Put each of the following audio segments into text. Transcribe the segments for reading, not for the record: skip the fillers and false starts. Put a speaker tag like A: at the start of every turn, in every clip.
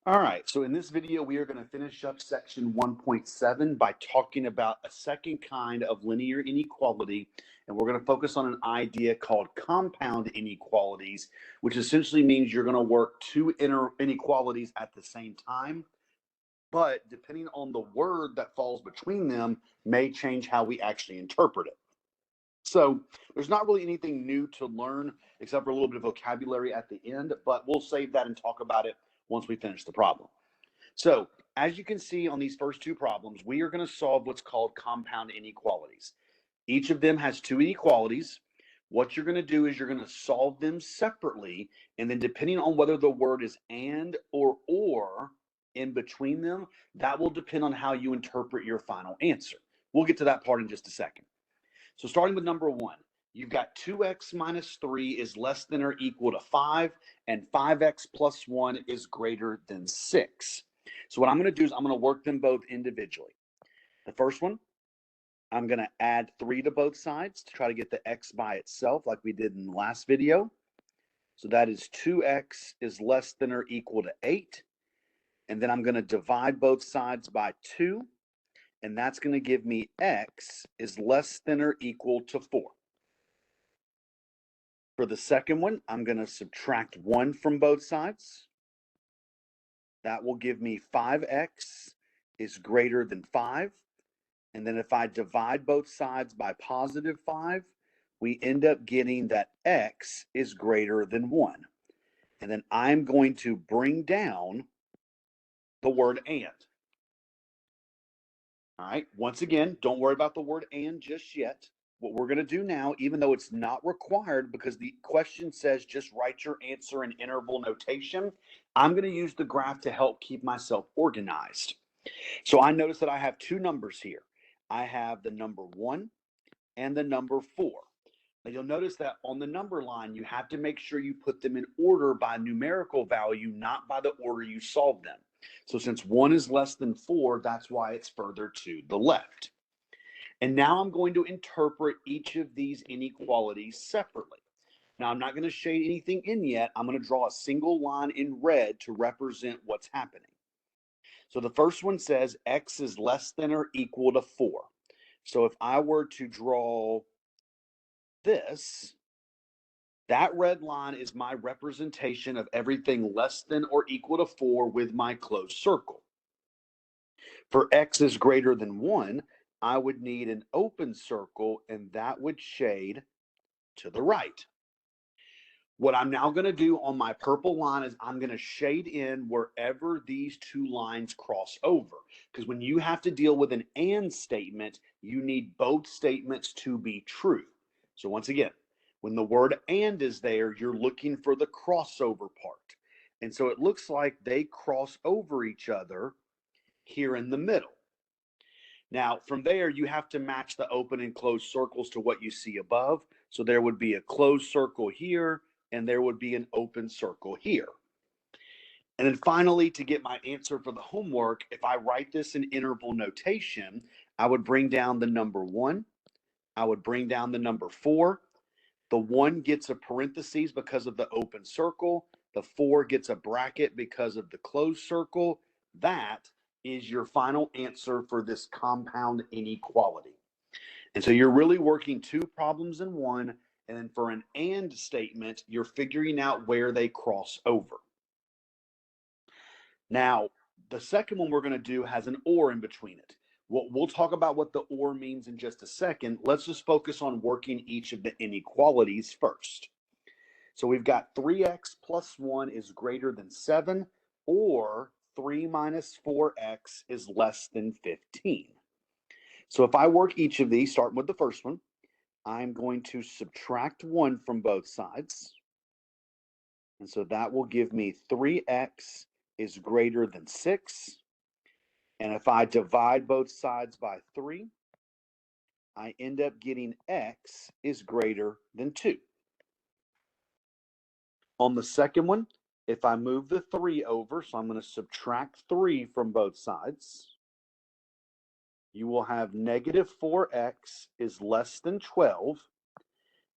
A: All right, so in this video, we are going to finish up section 1.7 by talking about a second kind of linear inequality, and we're going to focus on an idea called compound inequalities, which essentially means you're going to work two inequalities at the same time, but depending on the word that falls between them may change how we actually interpret it. So there's not really anything new to learn except for a little bit of vocabulary at the end, but we'll save that and talk about it once we finish the problem. So as you can see on these first two problems, we are going to solve what's called compound inequalities. Each of them has two inequalities. What you're going to do is you're going to solve them separately, and then depending on whether the word is and or in between them, that will depend on how you interpret your final answer. We'll get to that part in just a second. So starting with number one, you've got 2x minus 3 is less than or equal to 5, and 5x plus 1 is greater than 6. So what I'm going to do is I'm going to work them both individually. The first one, I'm going to add 3 to both sides to try to get the x by itself like we did in the last video. So that is 2x is less than or equal to 8. And then I'm going to divide both sides by 2. And that's going to give me x is less than or equal to 4. For the second one, I'm going to subtract 1 from both sides. That will give me 5x is greater than 5. And then if I divide both sides by positive 5, we end up getting that x is greater than 1. And then I'm going to bring down the word and. All right, once again, don't worry about the word and just yet. What we're going to do now, even though it's not required because the question says just write your answer in interval notation, I'm going to use the graph to help keep myself organized. So I notice that I have two numbers here. I have the number 1 and the number 4. Now you'll notice that on the number line, you have to make sure you put them in order by numerical value, not by the order you solve them. So since 1 is less than 4, that's why it's further to the left. And now I'm going to interpret each of these inequalities separately. Now I'm not going to shade anything in yet. I'm going to draw a single line in red to represent what's happening. So the first one says x is less than or equal to 4. So if I were to draw this, that red line is my representation of everything less than or equal to 4 with my closed circle. For x is greater than 1, I would need an open circle, and that would shade to the right. What I'm now going to do on my purple line is I'm going to shade in wherever these two lines cross over. Because when you have to deal with an and statement, you need both statements to be true. So once again, when the word and is there, you're looking for the crossover part. And so it looks like they cross over each other here in the middle. Now, from there, you have to match the open and closed circles to what you see above. So there would be a closed circle here, and there would be an open circle here. And then finally, to get my answer for the homework, if I write this in interval notation, I would bring down the number 1. I would bring down the number 4. The 1 gets a parentheses because of the open circle. The 4 gets a bracket because of the closed circle. That is your final answer for this compound inequality. And so you're really working two problems in one, and then for an and statement, you're figuring out where they cross over. Now, the second one we're going to do has an or in between it. We'll talk about what the or means in just a second. Let's just focus on working each of the inequalities first. So we've got 3x plus 1 is greater than 7, or 3 minus 4x is less than 15. So if I work each of these, starting with the first one, I'm going to subtract 1 from both sides. And so that will give me 3x is greater than 6. And if I divide both sides by 3, I end up getting x is greater than 2. On the second one, if I move the 3 over, so I'm going to subtract 3 from both sides, you will have negative 4x is less than 12.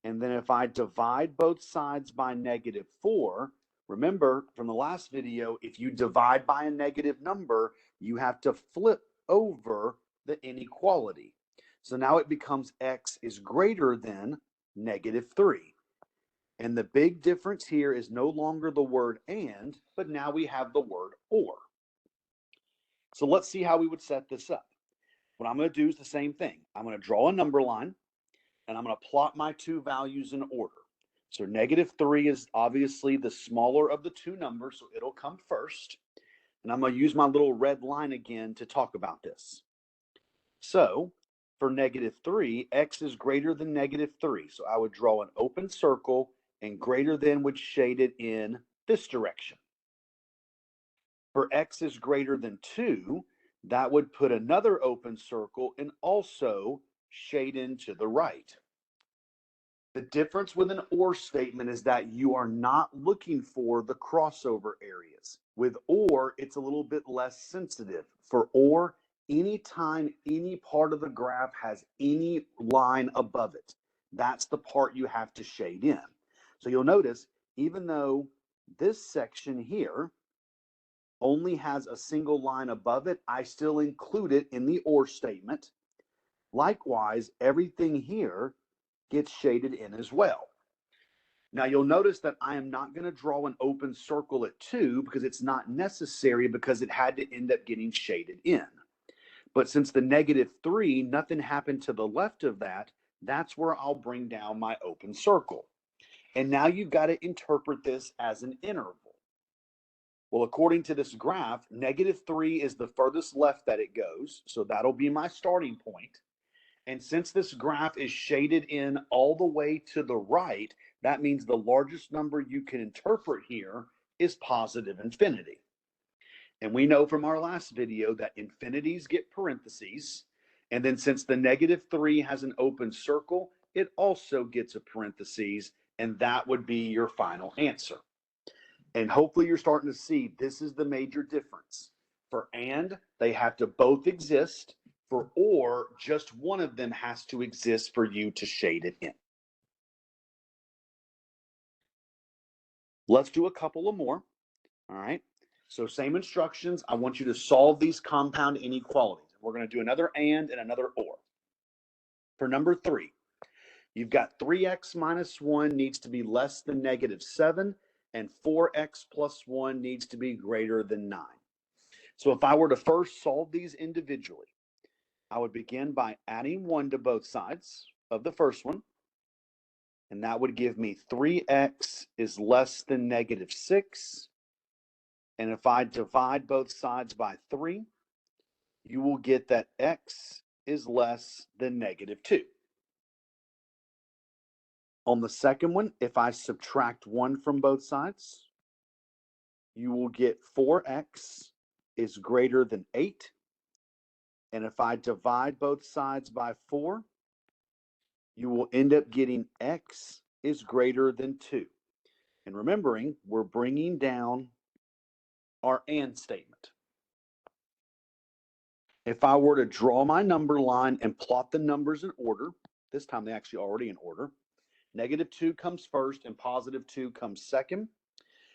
A: And then if I divide both sides by negative 4, Remember from the last video, if you divide by a negative number, you have to flip over the inequality. So now it becomes x is greater than -3. And the big difference here is no longer the word and, but now we have the word or. So let's see how we would set this up. What I'm going to do is the same thing. I'm going to draw a number line, and I'm going to plot my two values in order. So -3 is obviously the smaller of the two numbers, so it'll come first. And I'm going to use my little red line again to talk about this. So for -3, x is greater than -3. So I would draw an open circle, and greater than would shade it in this direction. For x is greater than 2, that would put another open circle and also shade into the right. The difference with an or statement is that you are not looking for the crossover areas. With or, it's a little bit less sensitive. For or, anytime any part of the graph has any line above it, that's the part you have to shade in. So you'll notice, even though this section here only has a single line above it, I still include it in the or statement. Likewise, everything here gets shaded in as well. Now you'll notice that I am not going to draw an open circle at 2 because it's not necessary, because it had to end up getting shaded in. But since the -3, nothing happened to the left of that, that's where I'll bring down my open circle. And now you've got to interpret this as an interval. Well, according to this graph, -3 is the furthest left that it goes, so that'll be my starting point. And since this graph is shaded in all the way to the right, that means the largest number you can interpret here is positive infinity. And we know from our last video that infinities get parentheses. And then since the -3 has an open circle, it also gets a parentheses, and that would be your final answer. And hopefully you're starting to see this is the major difference. For and, they have to both exist. For or, just one of them has to exist for you to shade it in. Let's do a couple of more. All right. So same instructions. I want you to solve these compound inequalities. We're going to do another and another or. For number 3, you've got 3x minus 1 needs to be less than -7, and 4x plus 1 needs to be greater than 9. So if I were to first solve these individually, I would begin by adding 1 to both sides of the first one, and that would give me 3x is less than -6. And if I divide both sides by 3, you will get that x is less than -2. On the second one, if I subtract 1 from both sides, you will get 4x is greater than 8. And if I divide both sides by 4, you will end up getting x is greater than 2. And remembering, we're bringing down our and statement. If I were to draw my number line and plot the numbers in order, this time they actually already in order. -2 comes first and +2 comes second.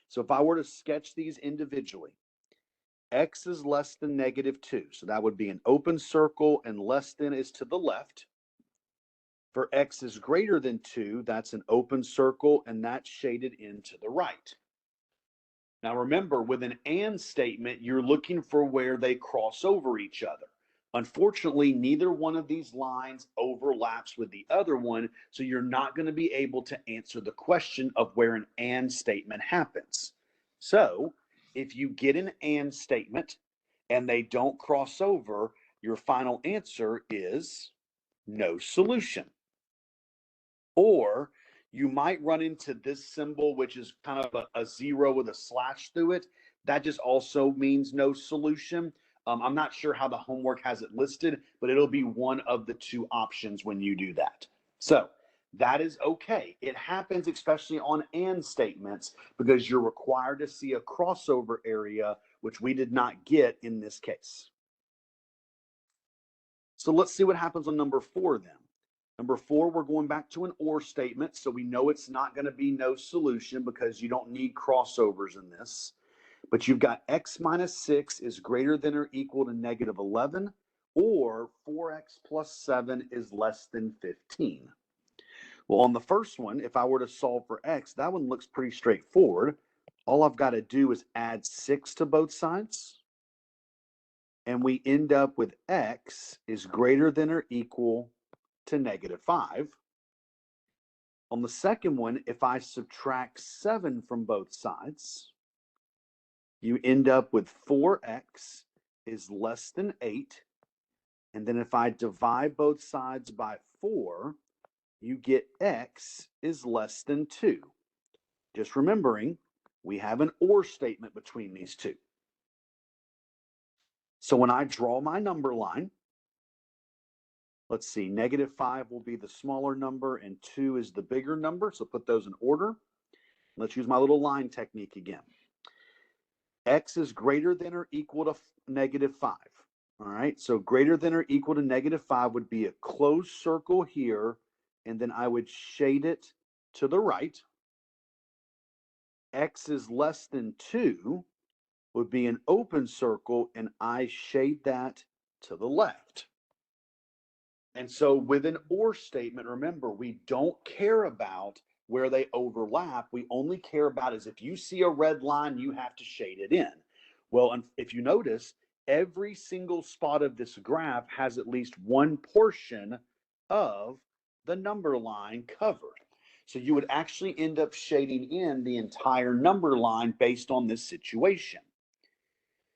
A: So if I were to sketch these individually, x is less than -2. So that would be an open circle, and less than is to the left. For x is greater than 2, that's an open circle, and that's shaded into the right. Now remember, with an and statement, you're looking for where they cross over each other. Unfortunately, neither one of these lines overlaps with the other one, so you're not going to be able to answer the question of where an and statement happens. So if you get an and statement and they don't cross over, your final answer is no solution. Or you might run into this symbol, which is kind of a 0 with a slash through it. That just also means no solution. I'm not sure how the homework has it listed, but it'll be one of the two options when you do that. So that is okay. It happens especially on and statements because you're required to see a crossover area, which we did not get in this case. So let's see what happens on number 4 then. Number 4, we're going back to an or statement, so we know it's not going to be no solution because you don't need crossovers in this. But you've got x minus 6 is greater than or equal to negative 11, or 4x plus 7 is less than 15. Well, on the first one, if I were to solve for x, that one looks pretty straightforward. All I've got to do is add 6 to both sides, and we end up with x is greater than or equal to negative 5. On the second one, if I subtract 7 from both sides, you end up with 4x is less than 8. And then if I divide both sides by 4, you get x is less than 2. Just remembering, we have an or statement between these two. So when I draw my number line, let's see, negative 5 will be the smaller number and 2 is the bigger number. So put those in order. Let's use my little line technique again. X is greater than or equal to negative 5. All right, so greater than or equal to negative 5 would be a closed circle here, and then I would shade it to the right. X is less than 2 would be an open circle, and I shade that to the left. And so with an or statement, remember, we don't care about where they overlap. We only care about is if you see a red line, you have to shade it in. Well, if you notice, every single spot of this graph has at least one portion of the number line covered. So you would actually end up shading in the entire number line based on this situation.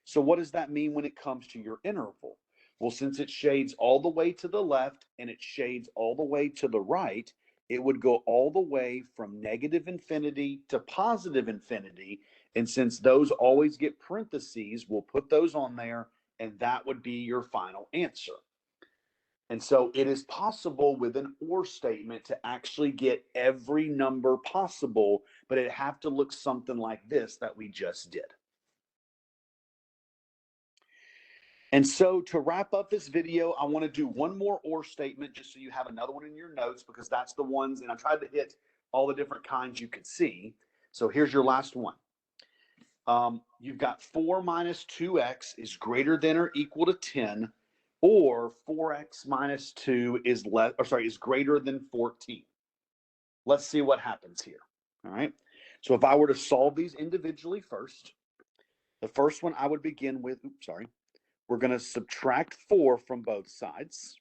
A: So what does that mean when it comes to your interval? Well, since it shades all the way to the left and it shades all the way to the right, it would go all the way from negative infinity to positive infinity. And since those always get parentheses, we'll put those on there, and that would be your final answer. And so it is possible with an or statement to actually get every number possible, but it'd have to look something like this that we just did. And so to wrap up this video, I want to do one more or statement just so you have another one in your notes, because that's the ones, and I tried to hit all the different kinds you could see. So here's your last one. You've got 4 minus 2x is greater than or equal to 10, or 4x minus 2 is greater than 14. Let's see what happens here. All right. So if I were to solve these individually first, the first one I would begin with, we're going to subtract 4 from both sides.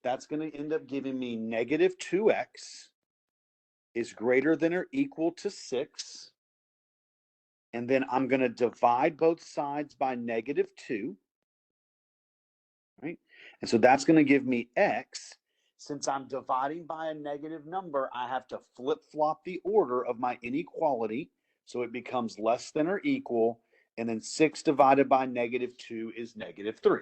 A: That's going to end up giving me negative 2x is greater than or equal to 6. And then I'm going to divide both sides by negative 2. Right? And so that's going to give me x. Since I'm dividing by a negative number, I have to flip-flop the order of my inequality. So it becomes less than or equal. And then 6 divided by negative 2 is negative 3.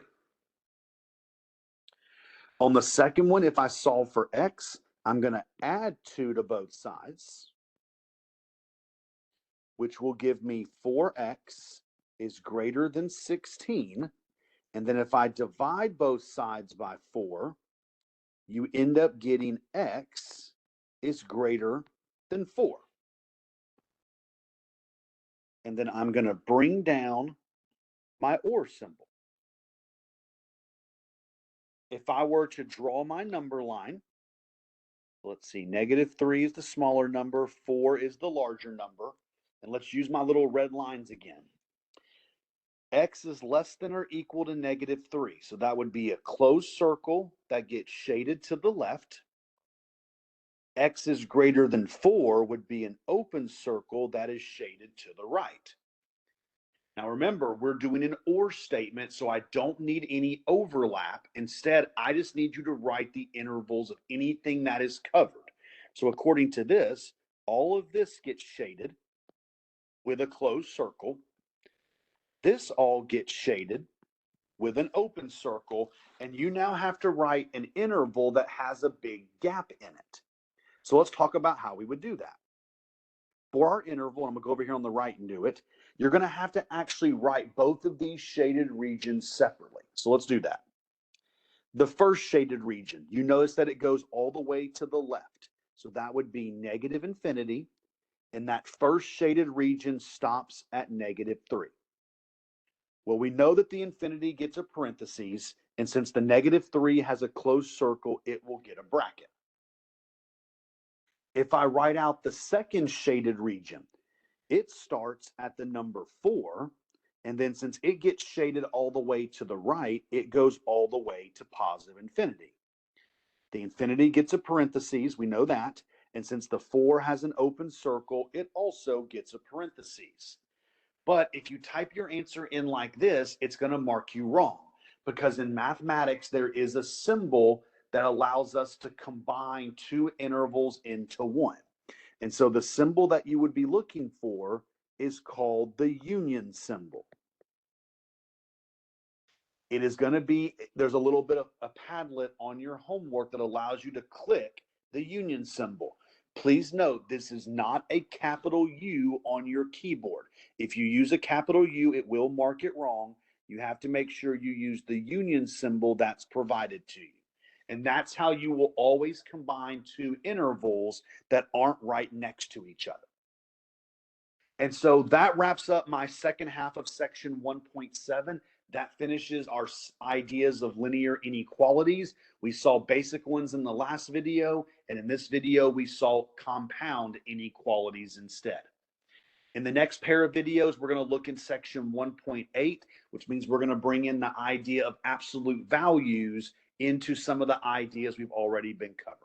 A: On the second one, if I solve for x, I'm going to add 2 to both sides, which will give me 4x is greater than 16. And then if I divide both sides by 4, you end up getting x is greater than 4. And then I'm going to bring down my or symbol. If I were to draw my number line, let's see, negative 3 is the smaller number, 4 is the larger number. And let's use my little red lines again. X is less than or equal to negative 3. So that would be a closed circle that gets shaded to the left. X is greater than 4 would be an open circle that is shaded to the right. Now remember, we're doing an or statement, so I don't need any overlap. Instead, I just need you to write the intervals of anything that is covered. So according to this, all of this gets shaded with a closed circle. This all gets shaded with an open circle, and you now have to write an interval that has a big gap in it. So let's talk about how we would do that. For our interval, I'm going to go over here on the right and do it. You're going to have to actually write both of these shaded regions separately. So let's do that. The first shaded region, you notice that it goes all the way to the left. So that would be negative infinity, and that first shaded region stops at -3. Well, we know that the infinity gets a parentheses, and since the -3 has a closed circle, it will get a bracket. If I write out the second shaded region, it starts at the number 4, and then since it gets shaded all the way to the right, it goes all the way to positive infinity. The infinity gets a parentheses, we know that, and since the 4 has an open circle, it also gets a parentheses. But if you type your answer in like this, it's going to mark you wrong, because in mathematics, there is a symbol that allows us to combine two intervals into one. And so the symbol that you would be looking for is called the union symbol. It is going to be, there's a little bit of a Padlet on your homework that allows you to click the union symbol. Please note, this is not a capital U on your keyboard. If you use a capital U, it will mark it wrong. You have to make sure you use the union symbol that's provided to you. And that's how you will always combine two intervals that aren't right next to each other. And so that wraps up my second half of section 1.7. That finishes our ideas of linear inequalities. We saw basic ones in the last video, and in this video, we saw compound inequalities instead. In the next pair of videos, we're going to look in section 1.8, which means we're going to bring in the idea of absolute values into some of the ideas we've already been covering.